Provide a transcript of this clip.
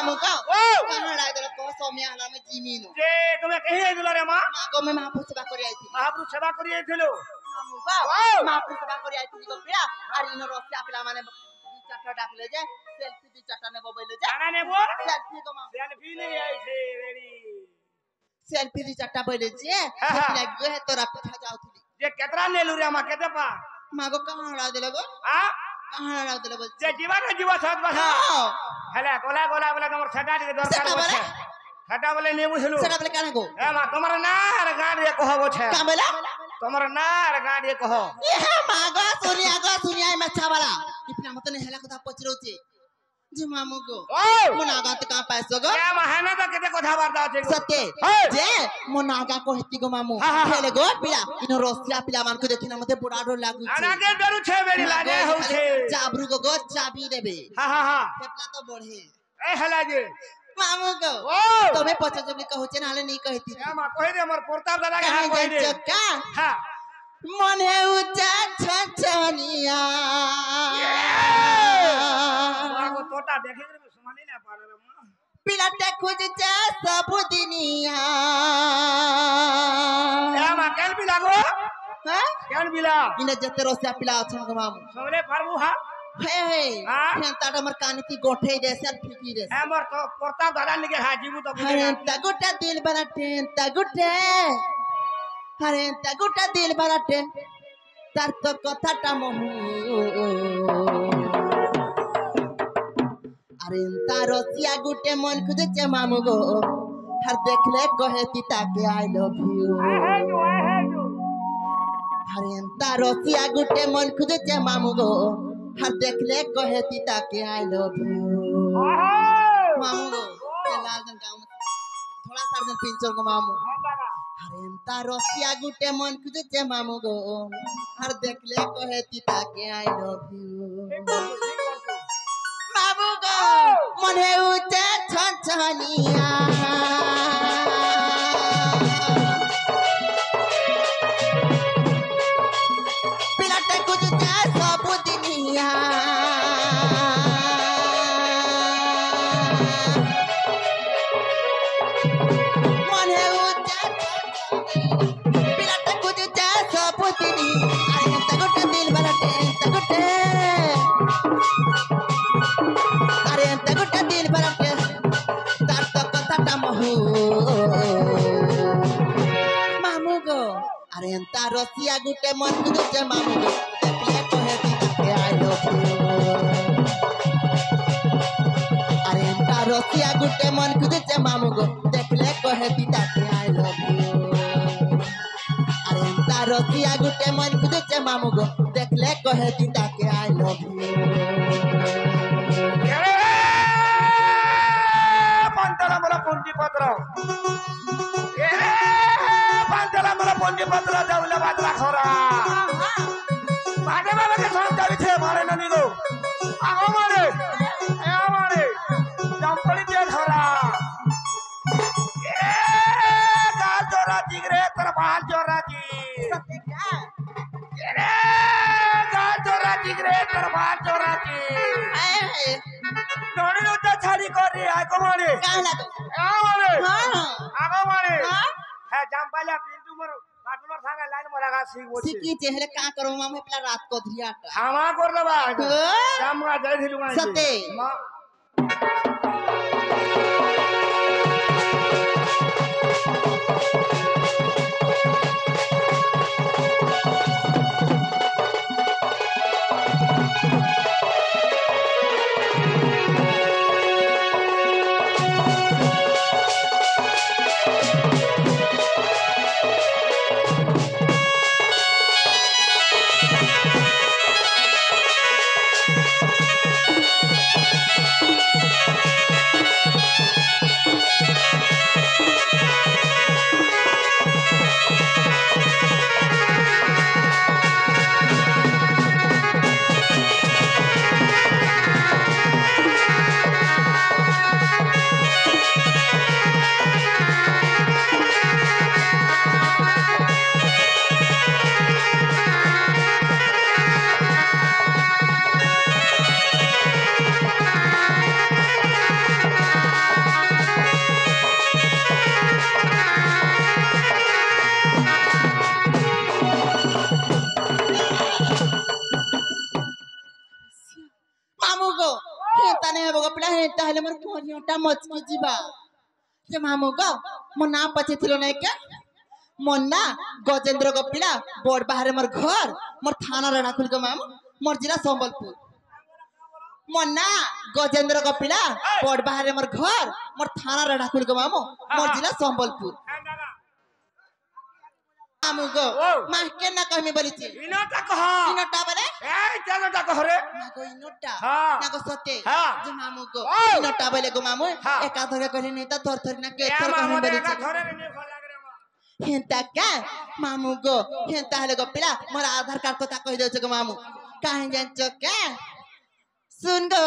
मामू का कहां लाए दे को सोमिया हला में जीमीनो जे तुमे कहि आइल रे मां मागो में महापुरुष सेवा करी आई थी महापुरुष सेवा करी आइथिलो मामू का महापुरुष सेवा करी आई थी को पिया और इनो रसिया पिला माने चाटा डाकले जे सेल्फी दी चाटा ने बोबैले जे खाना नेबो सेल्फी को मामू सेल्फी नहीं आई छे रेडी सेल्फी दी चाटा बोले जे लागियो है तोरा पिठा जाउथली जे केतरा नेलु रे मां केते पा मागो कहां हला देले गो हां कहां हला देले बोल जे जीवा साथ बसा हेला गोला बोले हमर छटा दे दरकार बसे छटा बोले नेबु छलो सेटा बोले काना गो ए मां तमर नार गाड़ी कहबो छे का बोला तमर नार गाड़ी कह ये मागो सुनिया मच्छा वाला इतना मत नहीं हला कथा पचरोचे जे मामू गो मोनागा त का पैसो गो ए महाना त केते कथा वार्ता छै सत्य जे मोनागा कहती गो मामू खेले गो पिला इनो रसिया पिला मान को देखिना मते बड़ा डर लागु छै आना के डरू छै बेड़ी लागे हो छै चाबरू गो चाबी देबे हां फेपला तो बढ़े ए हला जे मामू गो तमे पचा जब कहू छै नाले नहीं कहती ए मा कहि दे हमर प्रताप दादा के हां कहि दे चक्का हां मने उचा छछनिया मागो तोटा देखे रे सुमानी ना पारे रे मां पिलाटे खोज जा सब दिनिया ए मा केन बिला गो हां केन बिला इने जते रोसिया पिला छन गो मामू सबले फारबू हां हे फेन ताड हमर कानीती गोठे जैसे फिकी रे हमर तो प्रताप दादा निके हाजीबू तो अरे तगुटा दिल बनाटे तगुटे अरे तगुटा दिल बनाटे तार तो कथाटा महू अरे तारसिया गुटे मन खुदे मामू गो हर देखले कहे तीता के आई लव यू अरे तारसिया गुटे मन खुदे मामू गो हर देखले कहे तीता के आई लव यू मामू गो लाल जन गांव थोड़ा सा जन पिंचर गो मामू अरे तारसिया गुटे मन खुदे मामू गो हर देखले कहे तीता के आई लव यू बाबू गो मने उचे छछनिया पिलाटे कुछ जा सब दिनिया मने उचे पिलाटे कुछ जा सब दिनिया अरे तगुटे दिल बलटे तगुटे अरे तगुटे दिल बलटे तार तो कथाटा महू मामू गो अरे तारसिया गुटे मन खुदे मामू गो देखले कहे तीता के आई लव यू अरे तारसिया गुटे मन खुदे मामू गो देखले कहे तीता के आई लव यू अरे तारसिया गुटे मन खुदे मामू गो देखले कहे तीता के आई लव यू पंतला मला पंटी पत्र ए पंतला मला पंटी पत्र जाऊला बादला खरा बाटे बाबा के संग जावी छे मारे ननी गो आगो मारे ए मारे जंपड़ी दे खरा ए गाल जोरा जिगरे तर बाल जोरा जी ए गाल जोरा जिगरे तर बाल जोरा जी नोनी नो छाड़ी कर रे आगो मारे काला तो आगो मारे है जंपाला पिंटू मरो काटुलर संगे लाइन मरागा सीख बोची सीखी चेहरे का करो मामे पेला रात को धिया हामा कर दबा जामगा जाई थिलु गाई सते गपला है ताहले मोर कोरियोटा मचकी जीवा जे मामू गो मो ना पचे थिलो नै के मोर ना गजेंद्र गपिला बोर्ड बाहर मोर घर मोर थाना रणा खुल के मामू मोर जिला संबलपुर मोर ना गजेंद्र गपिला बोर्ड बाहर मोर घर मोर थाना रणा खुल के मामू मोर जिला संबलपुर मामू गो मां के ना कहमी बोली छी इनोटा कह इनोटा बोले ए चलोटा कह रे नागो इनोटा हाँ। नागो सते हाँ। जे मामू गो ओ। इनोटा बोले गो मामू हाँ। एका धरे कहले नहीं त थोर थोर ना के ए थोर मामू कहमी रे बोली का छी घरे रे ने खो लाग रे मा हेंता का मामू गो हेंता हले गो पिला मोर आधार कार्ड तो ता कहि दे छ गो मामू काहे जान छ का सुन गो